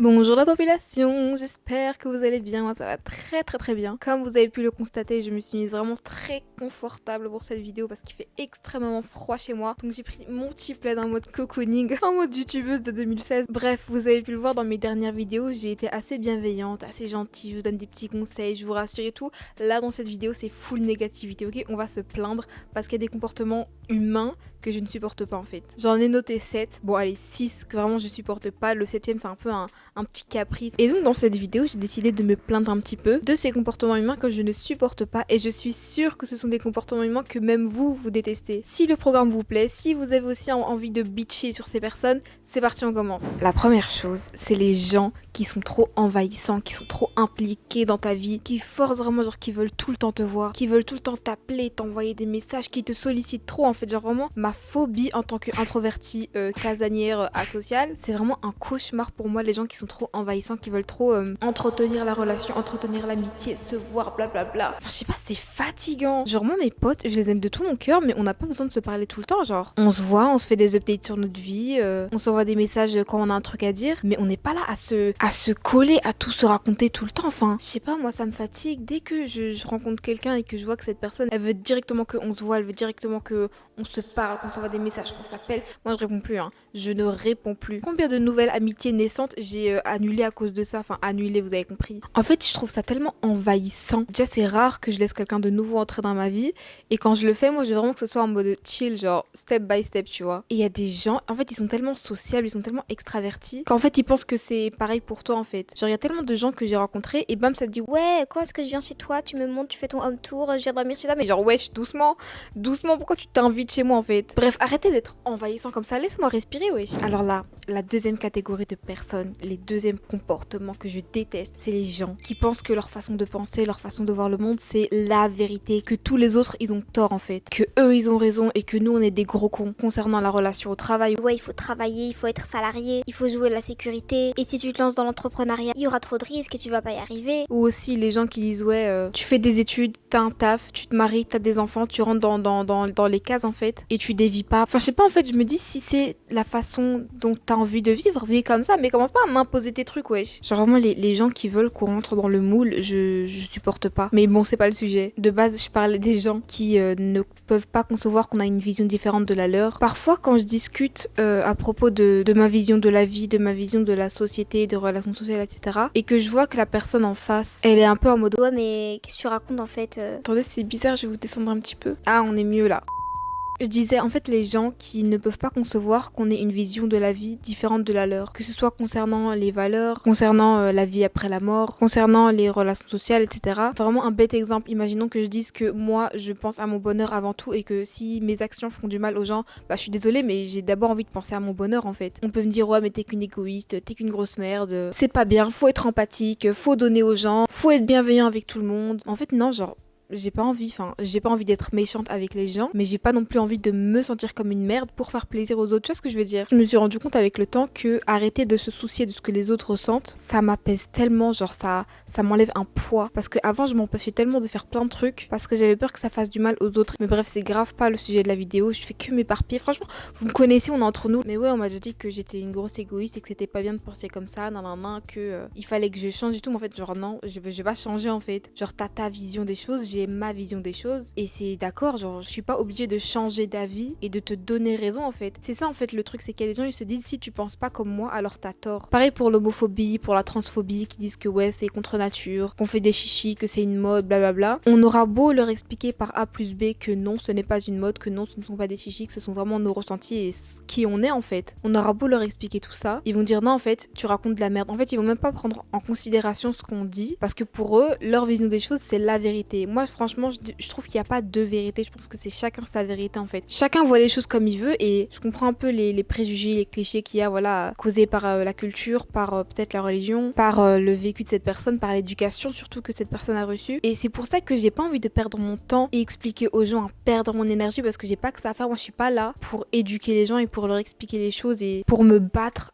Bonjour la population, j'espère que vous allez bien, moi ça va très bien. Comme vous avez pu le constater, je me suis mise vraiment très confortable pour cette vidéo parce qu'il fait extrêmement froid chez moi. Donc j'ai pris mon petit plaid en mode cocooning, en mode youtubeuse de 2016. Bref, vous avez pu le voir dans mes dernières vidéos, j'ai été assez bienveillante, assez gentille, je vous donne des petits conseils, je vous rassure et tout. Là dans cette vidéo c'est full négativité, ok? On va se plaindre parce qu'il y a des comportements humains que je ne supporte pas en fait. J'en ai noté 7, bon allez 6 que vraiment je supporte pas, le septième c'est un peu un petit caprice. Et donc dans cette vidéo j'ai décidé de me plaindre un petit peu de ces comportements humains que je ne supporte pas et je suis sûre que ce sont des comportements humains que même vous détestez. Si le programme vous plaît, si vous avez aussi envie de bitcher sur ces personnes, c'est parti, on commence. La première chose, c'est les gens qui sont trop envahissants, qui sont trop impliqués dans ta vie, qui forcent vraiment, genre qui veulent tout le temps te voir, qui veulent tout le temps t'appeler, t'envoyer des messages, qui te sollicitent trop en fait. Genre vraiment, ma phobie en tant qu'introvertie casanière asociale, c'est vraiment un cauchemar pour moi, les gens qui sont trop envahissants, qui veulent trop entretenir la relation, entretenir l'amitié, se voir, blablabla. Enfin, je sais pas, c'est fatigant. Genre moi, mes potes, je les aime de tout mon cœur, mais on n'a pas besoin de se parler tout le temps, genre. On se voit, on se fait des updates sur notre vie, on s'envoie des messages quand on a un truc à dire, mais on n'est pas là à se coller, à tout se raconter tout le temps. Enfin, je sais pas, moi ça me fatigue. Dès que je rencontre quelqu'un et que je vois que cette personne, elle veut directement qu'on se voit, elle veut directement que on se parle, qu'on s'envoie des messages, qu'on s'appelle, moi je réponds plus, hein. Je ne réponds plus. Combien de nouvelles amitiés naissantes j'ai annulées à cause de ça, enfin annulées, vous avez compris. En fait, je trouve ça tellement envahissant. Déjà, c'est rare que je laisse quelqu'un de nouveau entrer dans ma vie, et quand je le fais, moi je veux vraiment que ce soit en mode chill, genre step by step, tu vois. Et il y a des gens, en fait, ils sont tellement sociables, ils sont tellement extravertis, qu'en fait, ils pensent que c'est pareil pour toi, en fait. Genre, il y a tellement de gens que j'ai rencontrés, et bam, ça te dit, Ouais, quand est-ce que je viens chez toi? Tu me montres, tu fais ton home tour, je viens dormir chez toi. mais genre, wesh, doucement, doucement, pourquoi tu t'invites chez moi, en fait? Bref, arrêtez d'être envahissant comme ça, laisse-moi respirer, wesh. Alors là, la deuxième catégorie de personnes, les deuxièmes comportements que je déteste, c'est les gens qui pensent que leur façon de penser, leur façon de voir le monde, c'est la vérité, que tous les autres, ils ont tort, en fait, que eux, ils ont raison, et que nous, on est des gros cons concernant la relation au travail. Ouais, il faut travailler, il faut être salarié, il faut jouer la sécurité. Et si tu te lances dans l'entrepreneuriat, il y aura trop de risques et tu vas pas y arriver. Ou aussi les gens qui disent ouais, tu fais des études, t'as un taf, tu te maries, t'as des enfants, tu rentres dans les cases en fait, et tu dévis pas. Enfin je sais pas, en fait je me dis si c'est la façon dont t'as envie de vivre, vis comme ça, mais commence pas à m'imposer tes trucs, wesh. Genre vraiment les gens qui veulent qu'on rentre dans le moule, je supporte pas. Mais bon, c'est pas le sujet. De base je parlais des gens qui ne peuvent pas concevoir qu'on a une vision différente de la leur. Parfois quand je discute à propos de ma vision de la vie, de ma vision de la société, des relations sociales, etc., et que je vois que la personne en face, elle est un peu en mode Ouais, mais qu'est-ce que tu racontes en fait attendez, c'est bizarre, je vais vous descendre un petit peu. Ah, on est mieux là. Je disais en fait les gens qui ne peuvent pas concevoir qu'on ait une vision de la vie différente de la leur, que ce soit concernant les valeurs, concernant la vie après la mort, concernant les relations sociales, etc. Enfin, vraiment un bête exemple, imaginons que je dise que moi je pense à mon bonheur avant tout et que si mes actions font du mal aux gens, bah je suis désolée mais j'ai d'abord envie de penser à mon bonheur en fait. On peut me dire ouais mais t'es qu'une égoïste, t'es qu'une grosse merde, c'est pas bien, faut être empathique, faut donner aux gens, faut être bienveillant avec tout le monde. En fait non, genre j'ai pas envie d'être méchante avec les gens, mais j'ai pas non plus envie de me sentir comme une merde pour faire plaisir aux autres. Tu vois ce que je veux dire? Je me suis rendu compte avec le temps que arrêter de se soucier de ce que les autres ressentent, ça m'apaise tellement, genre ça m'enlève un poids. Parce que avant je m'empêchais tellement de faire plein de trucs parce que j'avais peur que ça fasse du mal aux autres. Mais bref, c'est grave pas le sujet de la vidéo. Je fais que m'éparpiller. Franchement, vous me connaissez, on est entre nous. Mais ouais, on m'a déjà dit que j'étais une grosse égoïste et que c'était pas bien de penser comme ça, que il fallait que je change et tout. Mais en fait, genre non, je vais pas changer en fait. Genre t'as ta vision des choses, j'ai ma vision des choses et c'est d'accord, genre je suis pas obligée de changer d'avis et de te donner raison en fait. C'est ça en fait le truc, c'est qu'il y a des gens ils se disent si tu penses pas comme moi alors t'as tort. Pareil pour l'homophobie, pour la transphobie qui disent que ouais c'est contre nature, qu'on fait des chichis, que c'est une mode, blablabla. On aura beau leur expliquer par A plus B que non ce n'est pas une mode, que non ce ne sont pas des chichis, que ce sont vraiment nos ressentis et qui on est en fait. On aura beau leur expliquer tout ça, ils vont dire non en fait tu racontes de la merde. En fait ils vont même pas prendre en considération ce qu'on dit parce que pour eux leur vision des choses c'est la vérité. Moi franchement je trouve qu'il n'y a pas de vérité, je pense que c'est chacun sa vérité en fait. Chacun voit les choses comme il veut et je comprends un peu les préjugés, les clichés qu'il y a voilà, causés par la culture, par peut-être la religion, par le vécu de cette personne, par l'éducation surtout que cette personne a reçue. Et c'est pour ça que j'ai pas envie de perdre mon temps et expliquer aux gens, à perdre mon énergie parce que j'ai pas que ça à faire. Moi je suis pas là pour éduquer les gens et pour leur expliquer les choses et pour me battre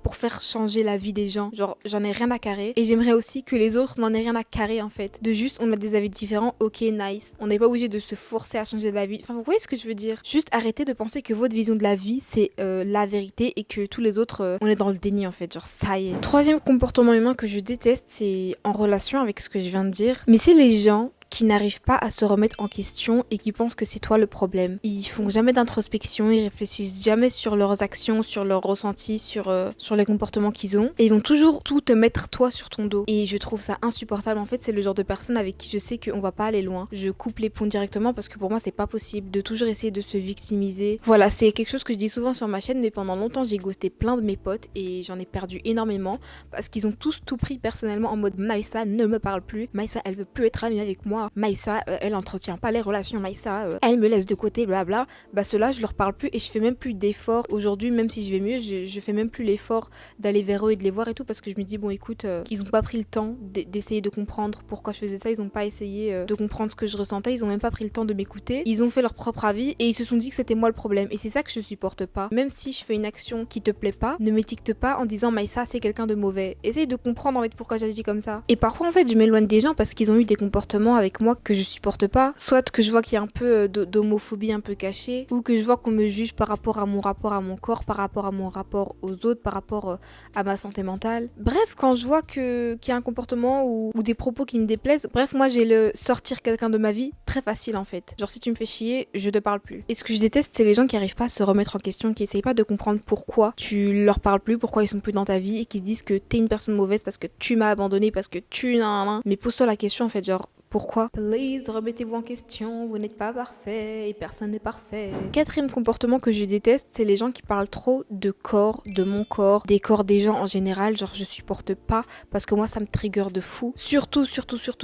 pour faire changer la vie des gens. Genre j'en ai rien à carrer et j'aimerais aussi que les autres n'en aient rien à carrer en fait. De juste on a des avis différents, ok, nice. On n'est pas obligé de se forcer à changer de la vie. Enfin, vous voyez ce que je veux dire? Juste arrêtez de penser que votre vision de la vie, c'est la vérité et que tous les autres, on est dans le déni en fait. Genre, ça y est. Troisième comportement humain que je déteste, c'est en relation avec ce que je viens de dire. Mais c'est les gens qui n'arrivent pas à se remettre en question et qui pensent que c'est toi le problème. Ils font jamais d'introspection, ils réfléchissent jamais sur leurs actions, sur leurs ressentis, sur les comportements qu'ils ont. Et ils vont toujours tout te mettre toi sur ton dos. Et je trouve ça insupportable. En fait, c'est le genre de personne avec qui je sais qu'on va pas aller loin. Je coupe les ponts directement parce que pour moi, c'est pas possible de toujours essayer de se victimiser. Voilà, c'est quelque chose que je dis souvent sur ma chaîne, mais pendant longtemps, j'ai ghosté plein de mes potes et j'en ai perdu énormément parce qu'ils ont tous tout pris personnellement en mode Maïssa ne me parle plus. Maïssa, elle veut plus être amie avec moi. Maïssa, elle entretient pas les relations. Maïssa, elle me laisse de côté, blabla. Bah ceux-là, je leur parle plus et je fais même plus d'efforts. Aujourd'hui, même si je vais mieux, je fais même plus l'effort d'aller vers eux et de les voir et tout parce que je me dis, bon écoute, ils ont pas pris le temps d'essayer de comprendre pourquoi je faisais ça. Ils ont pas essayé de comprendre ce que je ressentais. Ils ont même pas pris le temps de m'écouter. Ils ont fait leur propre avis et ils se sont dit que c'était moi le problème. Et c'est ça que je supporte pas. Même si je fais une action qui te plaît pas, ne m'étiquete pas en disant Maïssa, c'est quelqu'un de mauvais. Essaye de comprendre en fait pourquoi j'agis comme ça. Et parfois en fait, je m'éloigne des gens parce qu'ils ont eu des comportements avec moi que je supporte pas, soit que je vois qu'il y a un peu d'homophobie un peu cachée, ou que je vois qu'on me juge par rapport à mon rapport à mon corps, par rapport à mon rapport aux autres, par rapport à ma santé mentale. Bref, quand je vois qu'il y a un comportement ou des propos qui me déplaisent, bref, moi j'ai le sortir quelqu'un de ma vie très facile en fait. Genre si tu me fais chier, je te parle plus. Et ce que je déteste, c'est les gens qui arrivent pas à se remettre en question, qui essayent pas de comprendre pourquoi tu leur parles plus, pourquoi ils sont plus dans ta vie, et qui se disent que t'es une personne mauvaise parce que tu m'as abandonné, parce que tu... Mais pose-toi la question en fait, genre pourquoi? Please, remettez-vous en question, vous n'êtes pas parfait et personne n'est parfait. Quatrième comportement que je déteste, c'est les gens qui parlent trop de corps, de mon corps, des corps des gens en général. Genre, je supporte pas parce que moi, ça me trigger de fou. Surtout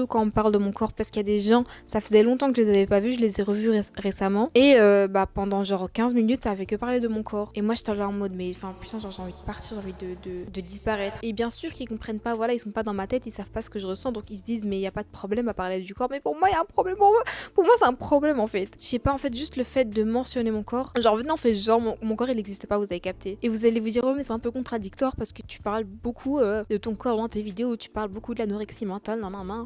quand on me parle de mon corps parce qu'il y a des gens, ça faisait longtemps que je les avais pas vus, je les ai revus récemment. Et pendant genre 15 minutes, ça avait que parler de mon corps. Et moi, j'étais là en mode, mais enfin, putain, genre, j'ai envie de partir, j'ai envie de disparaître. Et bien sûr qu'ils comprennent pas, voilà, ils sont pas dans ma tête, ils savent pas ce que je ressens, donc ils se disent, mais il y a pas de problème à parler du corps. Mais pour moi il y a un problème, pour moi c'est un problème en fait. Je sais pas, en fait juste le fait de mentionner mon corps, genre venez on fait genre mon corps il n'existe pas, vous avez capté. Et vous allez vous dire mais c'est un peu contradictoire parce que tu parles beaucoup de ton corps dans tes vidéos, tu parles beaucoup de l'anorexie mentale,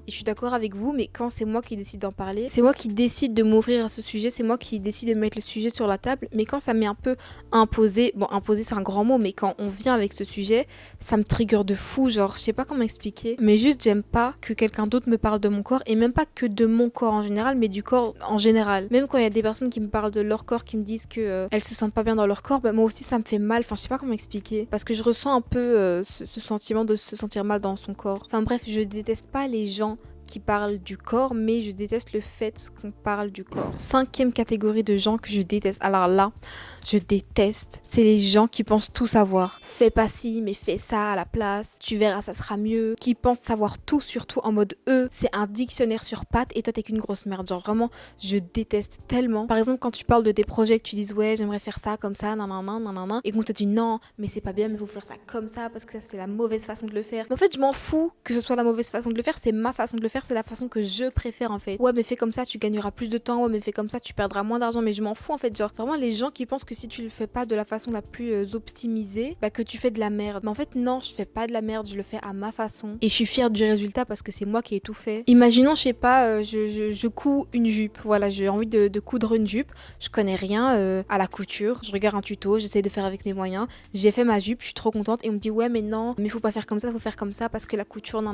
Et je suis d'accord avec vous, mais quand c'est moi qui décide d'en parler, c'est moi qui décide de m'ouvrir à ce sujet, c'est moi qui décide de mettre le sujet sur la table. Mais quand ça m'est un peu imposé, bon imposé c'est un grand mot, mais quand on vient avec ce sujet, ça me trigger de fou, genre je sais pas comment expliquer, mais juste j'aime pas que quelqu'un d'autre me parle de mon corps, et même pas que de mon corps en général, mais du corps en général. Même quand il y a des personnes qui me parlent de leur corps, qui me disent que elles se sentent pas bien dans leur corps, bah moi aussi ça me fait mal. Enfin, je sais pas comment expliquer. Parce que je ressens un peu ce sentiment de se sentir mal dans son corps. Enfin bref, je déteste pas les gens qui parlent du corps, mais je déteste le fait qu'on parle du corps. Cinquième catégorie de gens que je déteste, alors là, je déteste, c'est les gens qui pensent tout savoir. Fais pas ci, mais fais ça à la place, tu verras, ça sera mieux. Qui pensent savoir tout, surtout en mode c'est un dictionnaire sur pattes et toi t'es qu'une grosse merde. Genre vraiment, je déteste tellement. Par exemple, quand tu parles de tes projets, que tu dises ouais, j'aimerais faire ça comme ça, et qu'on te dit non, mais c'est pas bien, mais faut faire ça comme ça parce que ça c'est la mauvaise façon de le faire. Mais en fait, je m'en fous que ce soit la mauvaise façon de le faire, c'est ma façon de le faire. C'est la façon que je préfère en fait. Ouais mais fais comme ça tu gagneras plus de temps, ouais mais fais comme ça tu perdras moins d'argent, mais je m'en fous en fait. Genre vraiment les gens qui pensent que si tu le fais pas de la façon la plus optimisée, bah que tu fais de la merde. Mais en fait non, je fais pas de la merde, je le fais à ma façon et je suis fière du résultat parce que c'est moi qui ai tout fait. Imaginons je sais pas, je couds une jupe, voilà, j'ai envie de coudre une jupe, je connais rien à la couture, je regarde un tuto, j'essaie de faire avec mes moyens, j'ai fait ma jupe, je suis trop contente et on me dit ouais mais non, mais faut pas faire comme ça, faut faire comme ça parce que la couture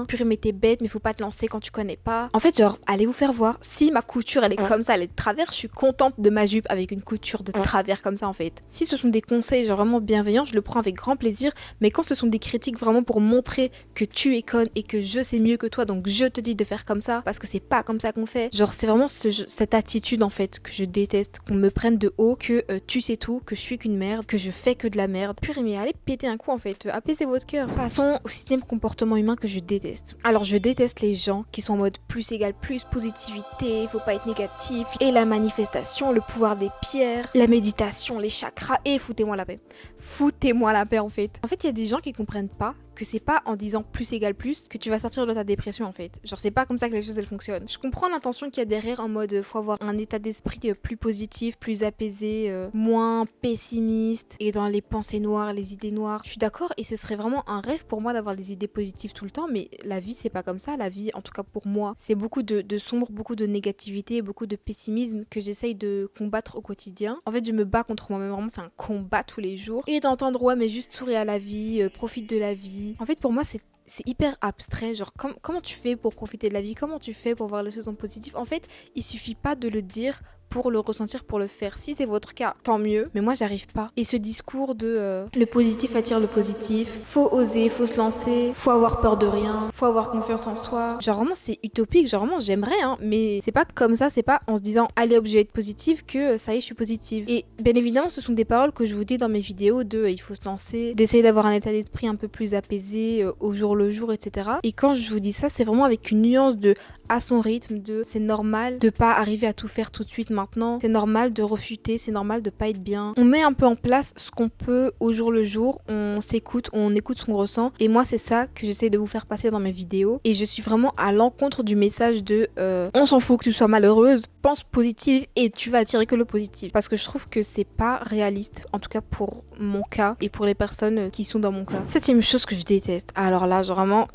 purée mais t'es bête, mais faut pas te lancer quand tu connais pas. En fait genre allez vous faire voir, si ma couture elle est comme ça, elle est de travers, je suis contente de ma jupe avec une couture de travers comme ça en fait. Si ce sont des conseils genre vraiment bienveillants, je le prends avec grand plaisir, mais quand ce sont des critiques vraiment pour montrer que tu es conne et que je sais mieux que toi donc je te dis de faire comme ça parce que c'est pas comme ça qu'on fait, genre c'est vraiment cette attitude en fait que je déteste, qu'on me prenne de haut, que tu sais tout, que je suis qu'une merde, que je fais que de la merde. Purée mais allez péter un coup en fait, apaisez votre cœur. Passons au sixième comportement humain que je déteste. Alors je déteste les gens qui sont en mode plus égale plus, positivité, faut pas être négatif, et la manifestation, le pouvoir des pierres, la méditation, les chakras, et foutez-moi la paix. Foutez-moi la paix en fait. En fait, il y a des gens qui comprennent pas que c'est pas en disant plus égale plus que tu vas sortir de ta dépression en fait. Genre c'est pas comme ça que les choses elles fonctionnent. Je comprends l'intention qu'il y a derrière en mode faut avoir un état d'esprit plus positif, plus apaisé, moins pessimiste et dans les pensées noires, les idées noires. Je suis d'accord et ce serait vraiment un rêve pour moi d'avoir des idées positives tout le temps, mais la vie c'est pas comme ça. La vie, en tout cas pour moi, c'est beaucoup de sombre, beaucoup de négativité, beaucoup de pessimisme que j'essaye de combattre au quotidien. En fait je me bats contre moi-même, vraiment c'est un combat tous les jours. Et d'entendre ouais mais juste souris à la vie, profite de la vie. En fait pour moi c'est hyper abstrait, genre comment tu fais pour profiter de la vie, comment tu fais pour voir les choses en positif. En fait, il suffit pas de le dire pour le ressentir, pour le faire. Si c'est votre cas, tant mieux, mais moi j'arrive pas. Et ce discours de le positif attire le positif, faut oser, faut se lancer, faut avoir peur de rien, faut avoir confiance en soi. Genre vraiment c'est utopique, genre vraiment j'aimerais hein, mais c'est pas comme ça, c'est pas en se disant allez hop je vais être positive que ça y est je suis positive. Et bien évidemment ce sont des paroles que je vous dis dans mes vidéos de il faut se lancer, d'essayer d'avoir un état d'esprit un peu plus apaisé au jour le jour, etc. Et quand je vous dis ça, c'est vraiment avec une nuance de à son rythme, de c'est normal de pas arriver à tout faire tout de suite maintenant, c'est normal de refuter, c'est normal de pas être bien. On met un peu en place ce qu'on peut au jour le jour, on s'écoute, on écoute ce qu'on ressent. Et moi c'est ça que j'essaie de vous faire passer dans mes vidéos. Et je suis vraiment à l'encontre du message de on s'en fout que tu sois malheureuse, pense positive et tu vas attirer que le positif. Parce que je trouve que c'est pas réaliste, en tout cas pour mon cas et pour les personnes qui sont dans mon cas. Septième chose que je déteste. Alors là, vraiment,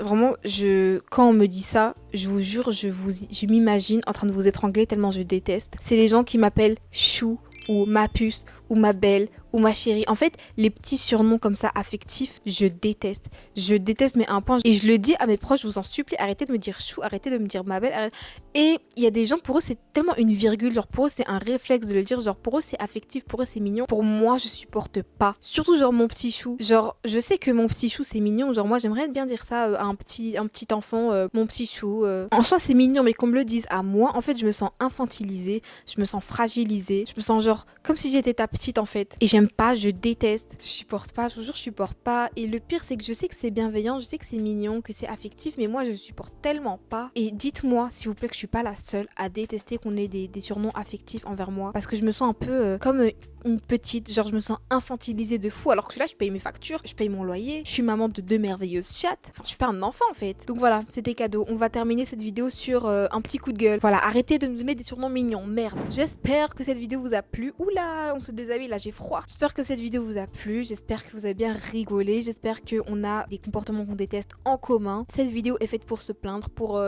quand on me dit ça, je vous jure, je m'imagine en train de vous étrangler tellement je déteste. C'est les gens qui m'appellent chou ou ma puce ou ma belle ou ma chérie. En fait, les petits surnoms comme ça affectifs, je déteste. Je déteste mais un point. Et je le dis à mes proches, je vous en supplie, arrêtez de me dire chou, arrêtez de me dire ma belle. Et il y a des gens, pour eux, c'est tellement une virgule. Genre pour eux, c'est un réflexe de le dire. Genre pour eux, c'est affectif, pour eux, c'est mignon. Pour moi, je supporte pas. Surtout genre mon petit chou. Genre, je sais que mon petit chou, c'est mignon. Genre moi, j'aimerais bien dire ça à un petit enfant, mon petit chou. En soi, c'est mignon, mais qu'on me le dise à moi, en fait, je me sens infantilisée, je me sens fragilisée, je me sens genre comme si j'étais ta petite en fait. Et j'aime pas, je déteste, je supporte pas, je vous jure, je supporte pas. Et le pire, c'est que je sais que c'est bienveillant, je sais que c'est mignon, que c'est affectif, mais moi, je supporte tellement pas. Et dites-moi, s'il vous plaît, que je suis pas la seule à détester qu'on ait des surnoms affectifs envers moi. Parce que je me sens un peu comme une petite, genre je me sens infantilisée de fou, alors que là, je paye mes factures, je paye mon loyer, je suis maman de 2 merveilleuses chattes. Enfin, je suis pas un enfant en fait. Donc voilà, c'était cadeau. On va terminer cette vidéo sur un petit coup de gueule. Voilà, arrêtez de me donner des surnoms mignons, merde. J'espère que cette vidéo vous a plu. Oula, on se déshabille, là j'ai froid. J'espère que cette vidéo vous a plu, j'espère que vous avez bien rigolé, j'espère qu'on a des comportements qu'on déteste en commun. Cette vidéo est faite pour se plaindre, pour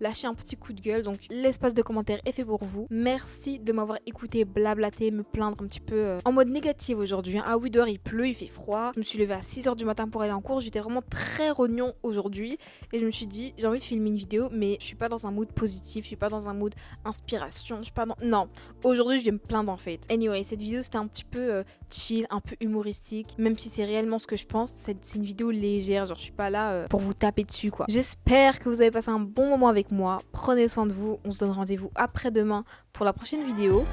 lâcher un petit coup de gueule, donc l'espace de commentaires est fait pour vous. Merci de m'avoir écouté blablater, me plaindre un petit peu en mode négatif aujourd'hui. Ah oui, dehors il pleut, il fait froid. Je me suis levée à 6h du matin pour aller en cours, j'étais vraiment très rognon aujourd'hui et je me suis dit j'ai envie de filmer une vidéo mais je suis pas dans un mood positif, je suis pas dans un mood inspiration, je suis pas dans... Non, aujourd'hui je vais me plaindre en fait. Anyway, cette vidéo c'était un petit peu chill, un peu humoristique, même si c'est réellement ce que je pense, c'est une vidéo légère, genre je suis pas là pour vous taper dessus quoi. J'espère que vous avez passé un bon moment avec moi, prenez soin de vous, on se donne rendez-vous après-demain pour la prochaine vidéo.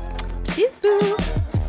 Bisous.